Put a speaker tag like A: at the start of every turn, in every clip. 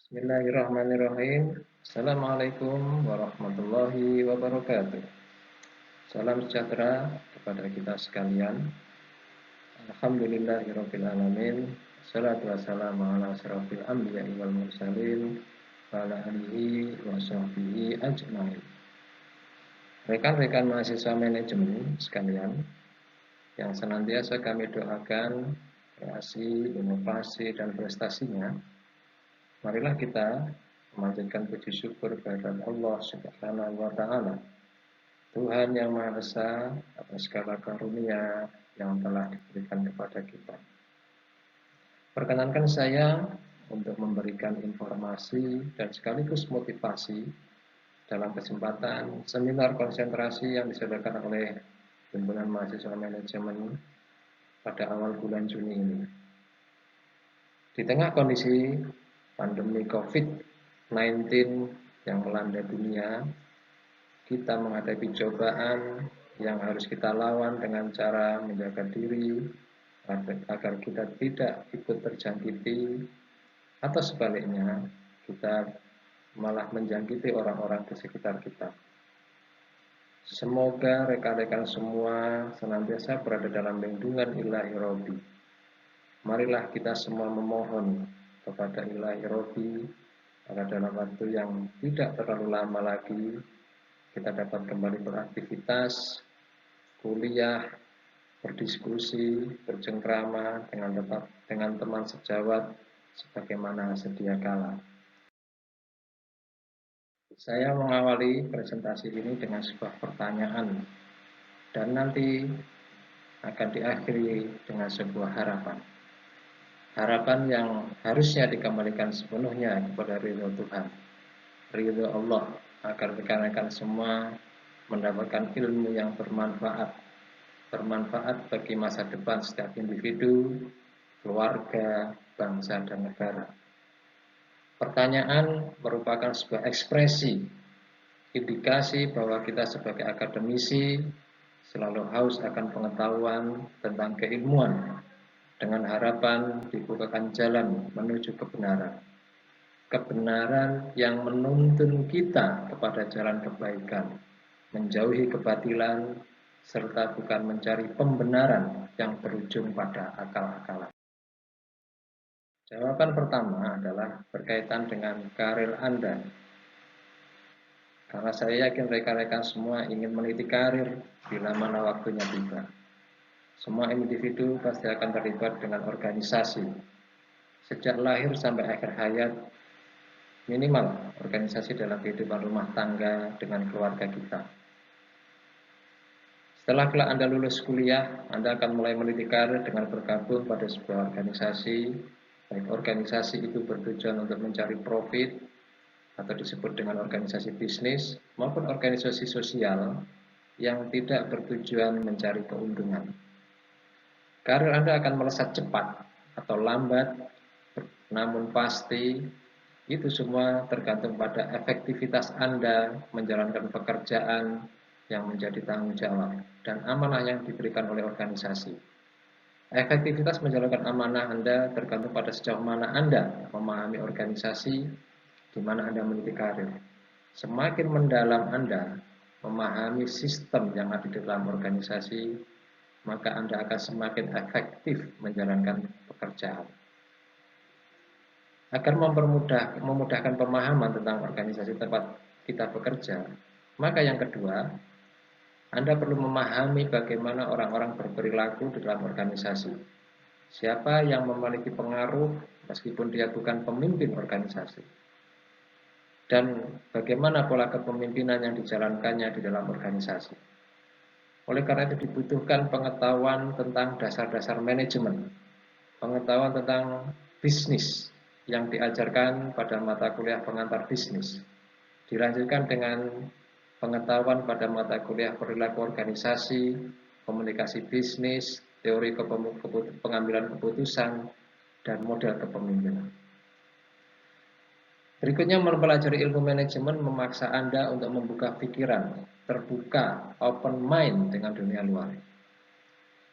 A: Bismillahirrahmanirrahim. Assalamualaikum warahmatullahi wabarakatuh. Salam sejahtera kepada kita sekalian. Alhamdulillahirabbil alamin. Wassalatu wassalamu ala asyrofil anbiya'i wal mursalin wa ala alihi wa sahbihi ajmain. Rekan-rekan mahasiswa manajemen sekalian, yang senantiasa kami doakan kreasi, inovasi, dan prestasinya. Marilah kita memanjatkan puji syukur kehadirat Allah Subhanahu wa taala, Tuhan yang Maha Esa, atas segala karunia yang telah diberikan kepada kita. Perkenankan saya untuk memberikan informasi dan sekaligus motivasi dalam kesempatan seminar konsentrasi yang diselenggarakan oleh Himpunan Mahasiswa Manajemen pada awal bulan Juni ini. Di tengah kondisi pandemi COVID-19 yang melanda dunia, kita menghadapi cobaan yang harus kita lawan dengan cara menjaga diri agar kita tidak ikut terjangkiti, atau sebaliknya kita malah menjangkiti orang-orang di sekitar kita. Semoga rekan-rekan semua senantiasa berada dalam lindungan Ilahi Robbi. Marilah kita semua memohon kepada Ilahi Robbi agar dalam waktu yang tidak terlalu lama lagi kita dapat kembali beraktivitas, kuliah, berdiskusi, bercengkrama dengan teman sejawat sebagaimana sedia kala. Saya mengawali presentasi ini dengan sebuah pertanyaan dan nanti akan diakhiri dengan sebuah harapan. Harapan yang harusnya dikembalikan sepenuhnya kepada ridho Tuhan, ridho Allah, agar rekan-rekan semua mendapatkan ilmu yang bermanfaat bagi masa depan setiap individu, keluarga, bangsa, dan negara. Pertanyaan merupakan sebuah ekspresi, indikasi bahwa kita sebagai akademisi selalu haus akan pengetahuan tentang keilmuan, dengan harapan dibukakan jalan menuju kebenaran. Kebenaran yang menuntun kita kepada jalan kebaikan, menjauhi kebatilan, serta bukan mencari pembenaran yang berujung pada akal-akalan. Jawaban pertama adalah berkaitan dengan karir Anda. Karena saya yakin rekan-rekan semua ingin meniti karir bila mana waktunya tiba. Semua individu pasti akan terlibat dengan organisasi. Sejak lahir sampai akhir hayat, minimal organisasi dalam kehidupan rumah tangga dengan keluarga kita. Setelah kelak Anda lulus kuliah, Anda akan mulai meniti karir dengan bergabung pada sebuah organisasi, baik organisasi itu bertujuan untuk mencari profit atau disebut dengan organisasi bisnis, maupun organisasi sosial yang tidak bertujuan mencari keuntungan. Karir Anda akan melesat cepat atau lambat, namun pasti itu semua tergantung pada efektivitas Anda menjalankan pekerjaan yang menjadi tanggung jawab dan amanah yang diberikan oleh organisasi. Efektivitas menjalankan amanah Anda tergantung pada sejauh mana Anda memahami organisasi di mana Anda meniti karir. Semakin mendalam Anda memahami sistem yang ada di dalam organisasi, maka Anda akan semakin efektif menjalankan pekerjaan. Agar memudahkan pemahaman tentang organisasi tempat kita bekerja, maka yang kedua, Anda perlu memahami bagaimana orang-orang berperilaku di dalam organisasi. Siapa yang memiliki pengaruh meskipun dia bukan pemimpin organisasi. Dan bagaimana pola kepemimpinan yang dijalankannya di dalam organisasi. Oleh karena itu dibutuhkan pengetahuan tentang dasar-dasar manajemen, pengetahuan tentang bisnis yang diajarkan pada mata kuliah pengantar bisnis, dilanjutkan dengan pengetahuan pada mata kuliah perilaku organisasi, komunikasi bisnis, teori pengambilan keputusan, dan model kepemimpinan. Berikutnya, mempelajari ilmu manajemen memaksa Anda untuk membuka pikiran, terbuka, open mind dengan dunia luar.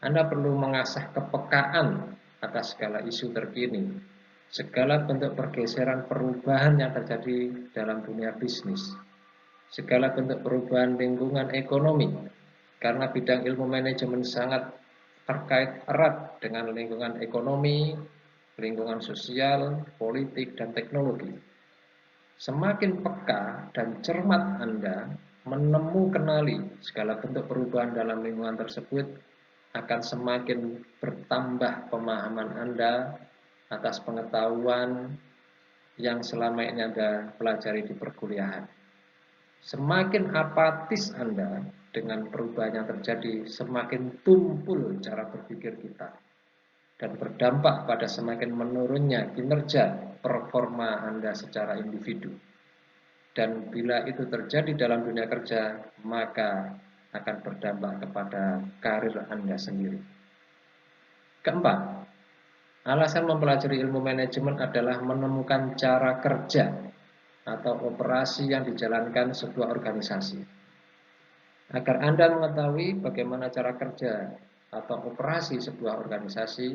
A: Anda perlu mengasah kepekaan atas segala isu terkini, segala bentuk pergeseran perubahan yang terjadi dalam dunia bisnis, segala bentuk perubahan lingkungan ekonomi, karena bidang ilmu manajemen sangat terkait erat dengan lingkungan ekonomi, lingkungan sosial, politik, dan teknologi. Semakin peka dan cermat Anda kenali segala bentuk perubahan dalam lingkungan tersebut, akan semakin bertambah pemahaman Anda atas pengetahuan yang selama ini Anda pelajari di perkuliahan. Semakin apatis Anda dengan perubahan yang terjadi, semakin tumpul cara berpikir kita dan berdampak pada semakin menurunnya kinerja performa Anda secara individu. Dan bila itu terjadi dalam dunia kerja, maka akan berdampak kepada karir Anda sendiri. Keempat, alasan mempelajari ilmu manajemen adalah menemukan cara kerja atau operasi yang dijalankan sebuah organisasi. Agar Anda mengetahui bagaimana cara kerja atau operasi sebuah organisasi,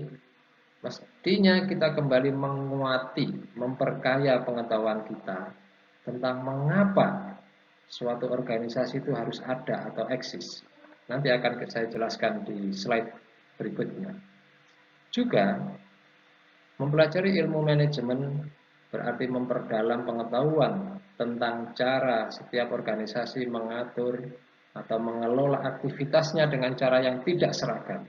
A: mestinya kita kembali menguati, memperkaya pengetahuan kita tentang mengapa suatu organisasi itu harus ada atau eksis. Nanti akan saya jelaskan di slide berikutnya. Juga, mempelajari ilmu manajemen berarti memperdalam pengetahuan tentang cara setiap organisasi mengatur atau mengelola aktivitasnya dengan cara yang tidak seragam.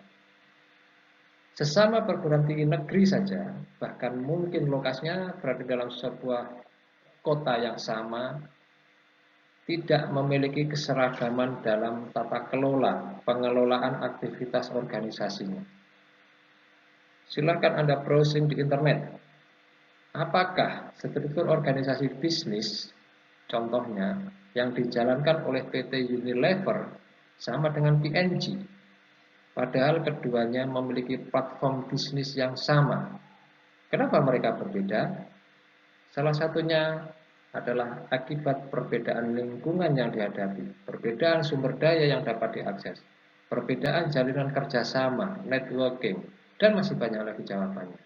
A: Sesama perguruan tinggi negeri saja, bahkan mungkin lokasinya berada dalam sebuah kota yang sama, tidak memiliki keseragaman dalam tata kelola pengelolaan aktivitas organisasinya. Silakan Anda browsing di internet. Apakah struktur organisasi bisnis, contohnya, yang dijalankan oleh PT Unilever sama dengan P&G? Padahal keduanya memiliki platform bisnis yang sama. Kenapa mereka berbeda? Salah satunya adalah akibat perbedaan lingkungan yang dihadapi, perbedaan sumber daya yang dapat diakses, perbedaan jalinan kerjasama, networking, dan masih banyak lagi jawabannya.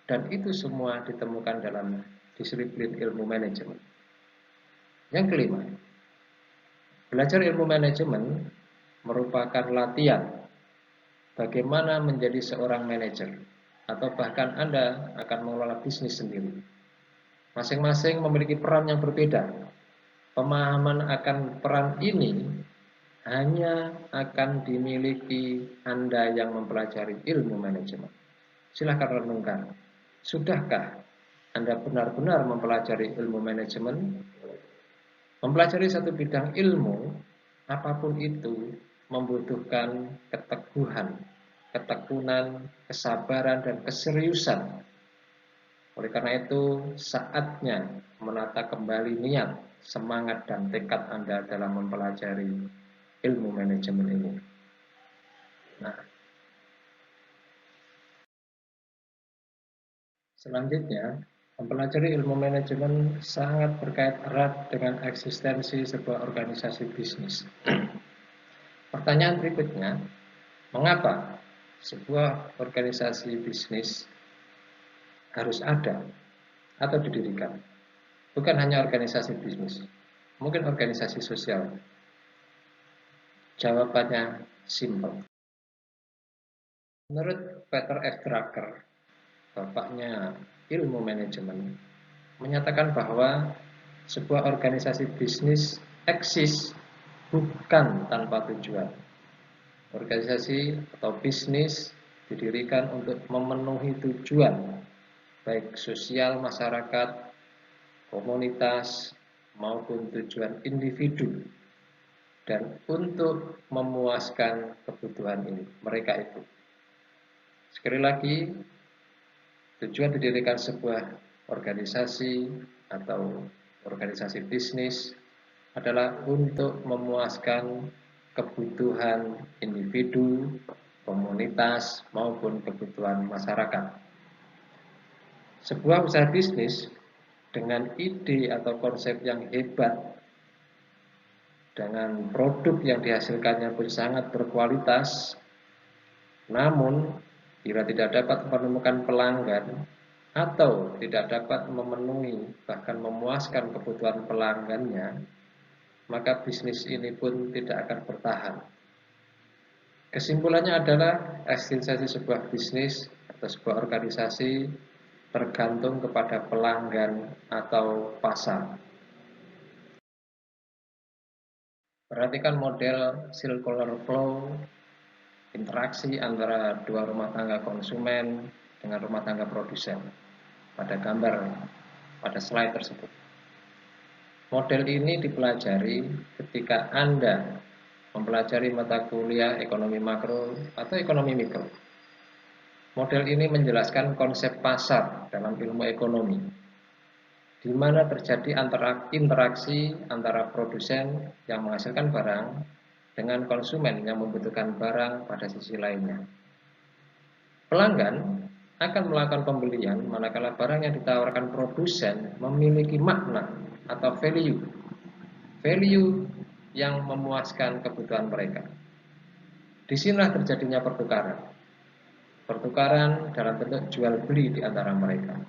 A: Dan itu semua ditemukan dalam disiplin ilmu manajemen. Yang kelima, belajar ilmu manajemen merupakan latihan bagaimana menjadi seorang manajer, atau bahkan Anda akan mengelola bisnis sendiri. Masing-masing memiliki peran yang berbeda. Pemahaman akan peran ini hanya akan dimiliki Anda yang mempelajari ilmu manajemen. Silahkan renungkan, sudahkah Anda benar-benar mempelajari ilmu manajemen? Mempelajari satu bidang ilmu, apapun itu, membutuhkan keteguhan, ketekunan, kesabaran, dan keseriusan. Oleh karena itu, saatnya menata kembali niat, semangat, dan tekad Anda dalam mempelajari ilmu manajemen ini. Nah, selanjutnya, mempelajari ilmu manajemen sangat berkait erat dengan eksistensi sebuah organisasi bisnis. Pertanyaan berikutnya, mengapa sebuah organisasi bisnis harus ada atau didirikan? Bukan hanya organisasi bisnis, mungkin organisasi sosial. Jawabannya simpel. Menurut Peter F. Drucker, bapaknya ilmu manajemen, menyatakan bahwa sebuah organisasi bisnis eksis bukan tanpa tujuan. Organisasi atau bisnis didirikan untuk memenuhi tujuan, baik sosial masyarakat, komunitas, maupun tujuan individu, dan untuk memuaskan kebutuhan ini, mereka itu. Sekali lagi, tujuan didirikan sebuah organisasi atau organisasi bisnis adalah untuk memuaskan kebutuhan individu, komunitas, maupun kebutuhan masyarakat. Sebuah usaha bisnis dengan ide atau konsep yang hebat, dengan produk yang dihasilkannya pun sangat berkualitas, namun bila tidak dapat menemukan pelanggan, atau tidak dapat memenuhi bahkan memuaskan kebutuhan pelanggannya, maka bisnis ini pun tidak akan bertahan. Kesimpulannya adalah eksistensi sebuah bisnis atau sebuah organisasi tergantung kepada pelanggan atau pasar. Perhatikan model circular flow, interaksi antara dua rumah tangga konsumen dengan rumah tangga produsen pada gambar pada slide tersebut. Model ini dipelajari ketika Anda mempelajari mata kuliah ekonomi makro atau ekonomi mikro. Model ini menjelaskan konsep pasar dalam ilmu ekonomi, di mana terjadi interaksi antara produsen yang menghasilkan barang dengan konsumen yang membutuhkan barang pada sisi lainnya. Pelanggan akan melakukan pembelian manakala barang yang ditawarkan produsen memiliki makna atau value yang memuaskan kebutuhan mereka. Disinilah terjadinya pertukaran dalam bentuk jual beli di antara mereka.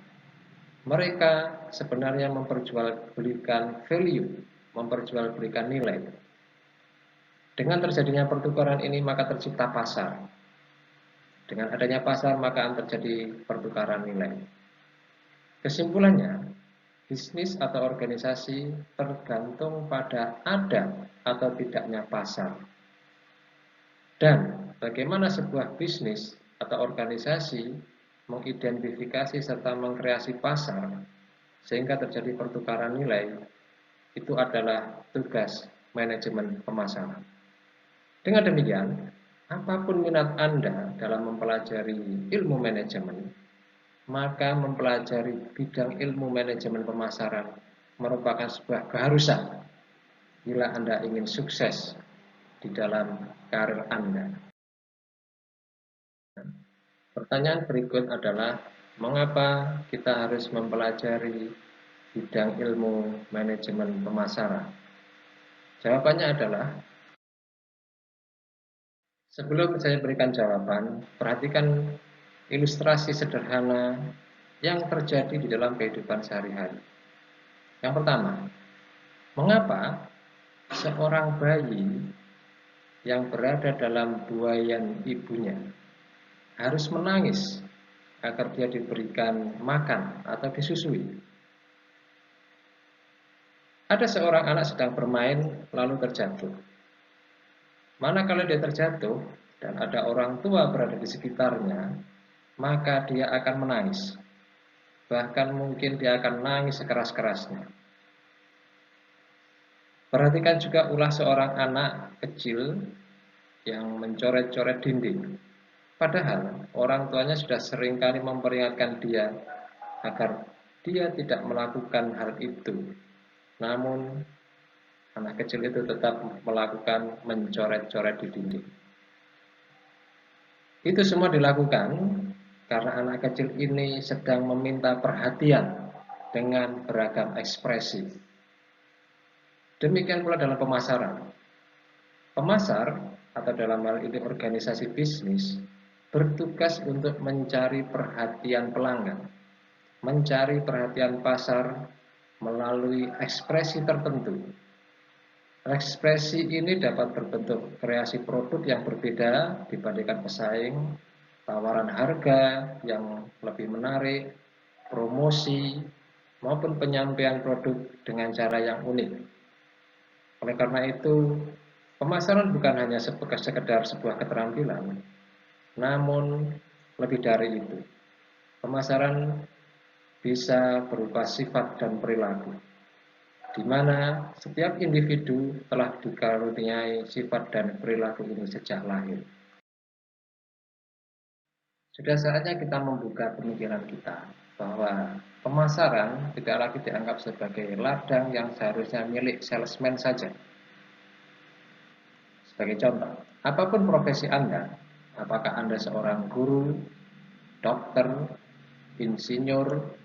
A: Mereka sebenarnya memperjualbelikan value, memperjualbelikan nilai. Dengan terjadinya pertukaran ini maka tercipta pasar. Dengan adanya pasar maka terjadi pertukaran nilai. Kesimpulannya, bisnis atau organisasi tergantung pada ada atau tidaknya pasar. Dan bagaimana sebuah bisnis atau organisasi mengidentifikasi serta mengkreasi pasar sehingga terjadi pertukaran nilai, itu adalah tugas manajemen pemasaran. Dengan demikian, apapun minat Anda dalam mempelajari ilmu manajemen, maka mempelajari bidang ilmu manajemen pemasaran merupakan sebuah keharusan bila Anda ingin sukses di dalam karir Anda. Pertanyaan berikut adalah, mengapa kita harus mempelajari bidang ilmu manajemen pemasaran? Jawabannya adalah, sebelum saya berikan jawaban, perhatikan ilustrasi sederhana yang terjadi di dalam kehidupan sehari-hari. Yang pertama, mengapa seorang bayi yang berada dalam buayan ibunya harus menangis agar dia diberikan makan atau disusui? Ada seorang anak sedang bermain lalu terjatuh. Manakala dia terjatuh dan ada orang tua berada di sekitarnya, maka dia akan menangis. Bahkan mungkin dia akan nangis sekeras-kerasnya. Perhatikan juga ulah seorang anak kecil yang mencoret-coret dinding. Padahal orang tuanya sudah seringkali memperingatkan dia agar dia tidak melakukan hal itu. Namun anak kecil itu tetap melakukan mencoret-coret di dinding. Itu semua dilakukan karena anak kecil ini sedang meminta perhatian dengan beragam ekspresi. Demikian pula dalam pemasaran. Pemasar atau dalam hal ini organisasi bisnis bertugas untuk mencari perhatian pelanggan, mencari perhatian pasar melalui ekspresi tertentu. Ekspresi ini dapat berbentuk kreasi produk yang berbeda dibandingkan pesaing, tawaran harga yang lebih menarik, promosi, maupun penyampaian produk dengan cara yang unik. Oleh karena itu, pemasaran bukan hanya sekedar sebuah keterampilan, namun lebih dari itu. Pemasaran bisa berupa sifat dan perilaku, di mana setiap individu telah dikaruniai sifat dan perilaku ini sejak lahir. Sudah saatnya kita membuka pemikiran kita bahwa pemasaran tidak lagi dianggap sebagai ladang yang seharusnya milik salesman saja. Sebagai contoh, apapun profesi Anda, apakah Anda seorang guru, dokter, insinyur,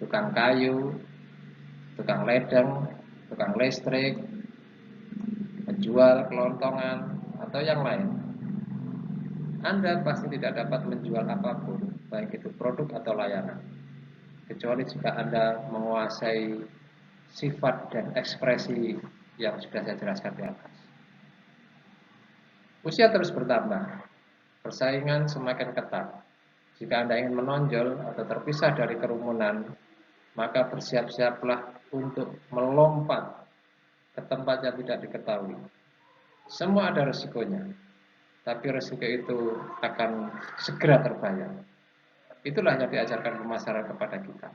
A: tukang kayu, tukang ledeng, tukang listrik, penjual kelontongan, atau yang lain, Anda pasti tidak dapat menjual apapun, baik itu produk atau layanan. kecuali jika Anda menguasai sifat dan ekspresi yang sudah saya jelaskan di atas. Usia terus bertambah, persaingan semakin ketat. Jika Anda ingin menonjol atau terpisah dari kerumunan, maka bersiap-siaplah untuk melompat ke tempat yang tidak diketahui. Semua ada resikonya, tapi resiko itu akan segera terbayar. Itulah yang diajarkan pemasaran kepada kita.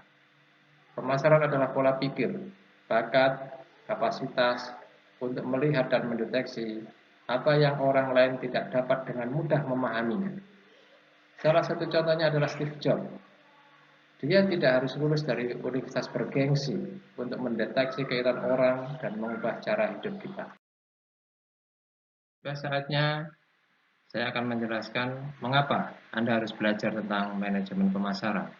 A: Pemasaran adalah pola pikir, bakat, kapasitas untuk melihat dan mendeteksi apa yang orang lain tidak dapat dengan mudah memahaminya. Salah satu contohnya adalah Steve Jobs. Dia tidak harus lulus dari universitas bergengsi untuk mendeteksi keinginan orang dan mengubah cara hidup kita. Sudah saatnya saya akan menjelaskan mengapa Anda harus belajar tentang manajemen pemasaran.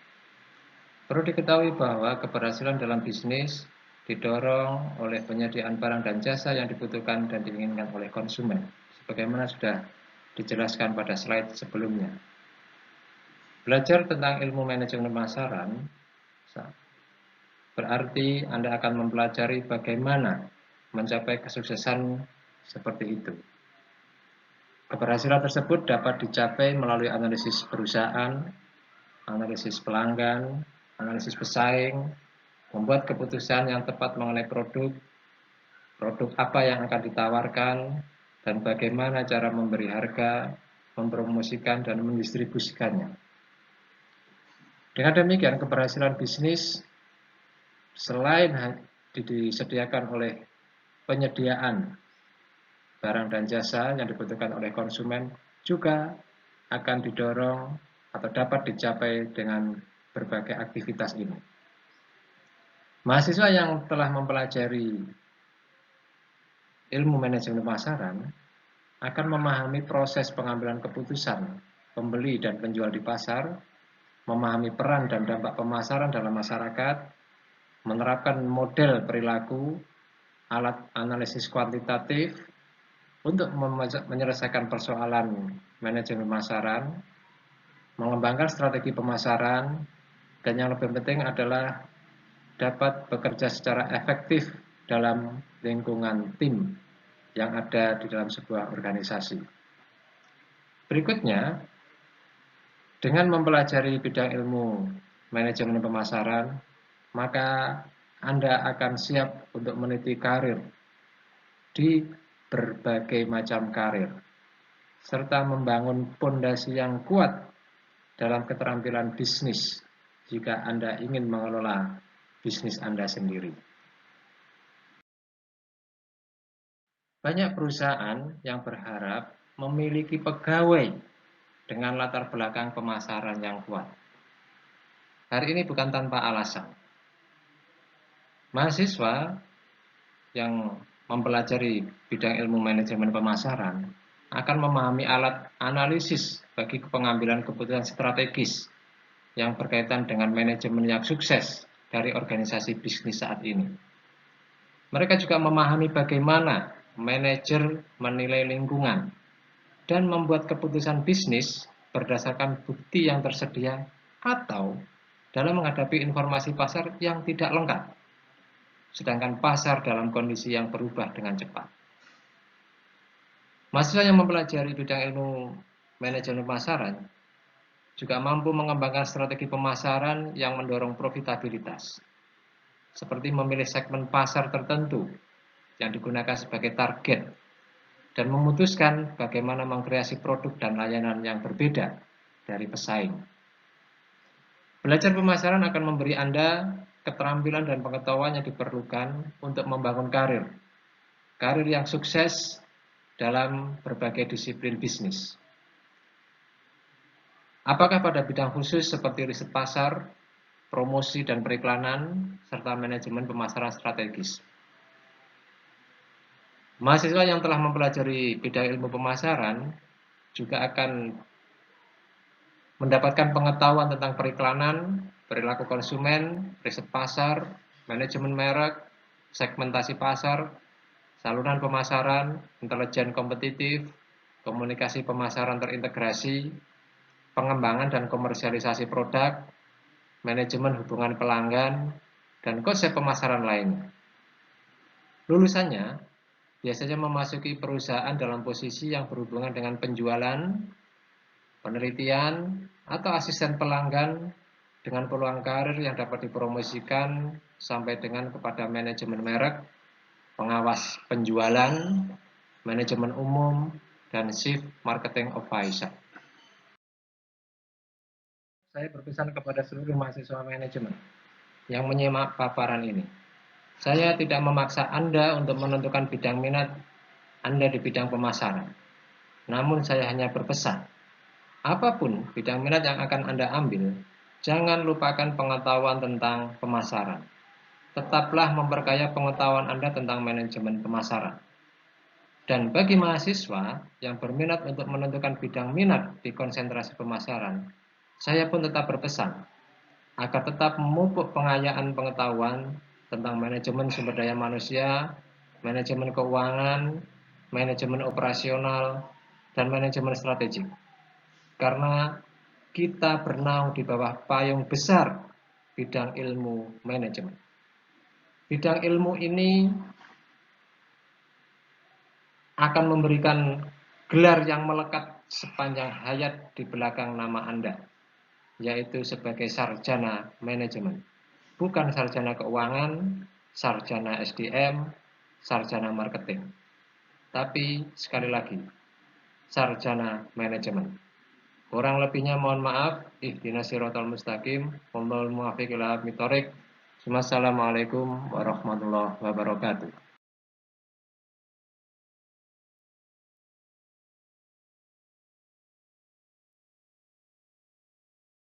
A: Perlu diketahui bahwa keberhasilan dalam bisnis didorong oleh penyediaan barang dan jasa yang dibutuhkan dan diinginkan oleh konsumen, sebagaimana sudah dijelaskan pada slide sebelumnya. Belajar tentang ilmu manajemen pemasaran berarti Anda akan mempelajari bagaimana mencapai kesuksesan seperti itu. Keberhasilan tersebut dapat dicapai melalui analisis perusahaan, analisis pelanggan, analisis pesaing, membuat keputusan yang tepat mengenai produk apa yang akan ditawarkan, dan bagaimana cara memberi harga, mempromosikan, dan mendistribusikannya. Dengan demikian, keberhasilan bisnis selain disediakan oleh penyediaan barang dan jasa yang dibutuhkan oleh konsumen, juga akan didorong atau dapat dicapai dengan berbagai aktivitas ini. Mahasiswa yang telah mempelajari ilmu manajemen pemasaran akan memahami proses pengambilan keputusan pembeli dan penjual di pasar, memahami peran dan dampak pemasaran dalam masyarakat, menerapkan model perilaku, alat analisis kuantitatif untuk menyelesaikan persoalan manajemen pemasaran, mengembangkan strategi pemasaran, dan yang lebih penting adalah dapat bekerja secara efektif dalam lingkungan tim yang ada di dalam sebuah organisasi. Berikutnya, dengan mempelajari bidang ilmu manajemen pemasaran, maka Anda akan siap untuk meniti karir di berbagai macam karir, serta membangun fondasi yang kuat dalam keterampilan bisnis jika Anda ingin mengelola bisnis Anda sendiri. Banyak perusahaan yang berharap memiliki pegawai dengan latar belakang pemasaran yang kuat. Hari ini bukan tanpa alasan. Mahasiswa yang mempelajari bidang ilmu manajemen pemasaran akan memahami alat analisis bagi pengambilan keputusan strategis yang berkaitan dengan manajemen yang sukses dari organisasi bisnis saat ini. Mereka juga memahami bagaimana manajer menilai lingkungan dan membuat keputusan bisnis berdasarkan bukti yang tersedia atau dalam menghadapi informasi pasar yang tidak lengkap, sedangkan pasar dalam kondisi yang berubah dengan cepat. Mahasiswa yang mempelajari bidang ilmu manajemen pemasaran juga mampu mengembangkan strategi pemasaran yang mendorong profitabilitas, seperti memilih segmen pasar tertentu yang digunakan sebagai target dan memutuskan bagaimana mengkreasi produk dan layanan yang berbeda dari pesaing. Belajar pemasaran akan memberi Anda keterampilan dan pengetahuan yang diperlukan untuk membangun karir yang sukses dalam berbagai disiplin bisnis. Apakah pada bidang khusus seperti riset pasar, promosi dan periklanan, serta manajemen pemasaran strategis. Mahasiswa yang telah mempelajari bidang ilmu pemasaran juga akan mendapatkan pengetahuan tentang periklanan, perilaku konsumen, riset pasar, manajemen merek, segmentasi pasar, saluran pemasaran, intelijen kompetitif, komunikasi pemasaran terintegrasi, pengembangan dan komersialisasi produk, manajemen hubungan pelanggan, dan konsep pemasaran lainnya. Lulusannya biasanya memasuki perusahaan dalam posisi yang berhubungan dengan penjualan, penelitian, atau asisten pelanggan dengan peluang karir yang dapat dipromosikan sampai dengan kepada manajemen merek, pengawas penjualan, manajemen umum, dan chief marketing officer. Saya berpesan kepada seluruh mahasiswa manajemen yang menyimak paparan ini. Saya tidak memaksa Anda untuk menentukan bidang minat Anda di bidang pemasaran. Namun saya hanya berpesan, apapun bidang minat yang akan Anda ambil, jangan lupakan pengetahuan tentang pemasaran. Tetaplah memperkaya pengetahuan Anda tentang manajemen pemasaran. Dan bagi mahasiswa yang berminat untuk menentukan bidang minat di konsentrasi pemasaran, saya pun tetap berpesan agar tetap memupuk pengayaan pengetahuan tentang manajemen sumber daya manusia, manajemen keuangan, manajemen operasional, dan manajemen strategik. Karena kita bernaung di bawah payung besar bidang ilmu manajemen. Bidang ilmu ini akan memberikan gelar yang melekat sepanjang hayat di belakang nama Anda, yaitu sebagai sarjana manajemen. Bukan sarjana keuangan, sarjana SDM, sarjana marketing. Tapi sekali lagi, sarjana manajemen. Kurang lebihnya mohon maaf. Ihdinas siratal mustaqim. Wallahul muwaffiq ila aqwamit thoriq. Wassalamualaikum warahmatullahi wabarakatuh.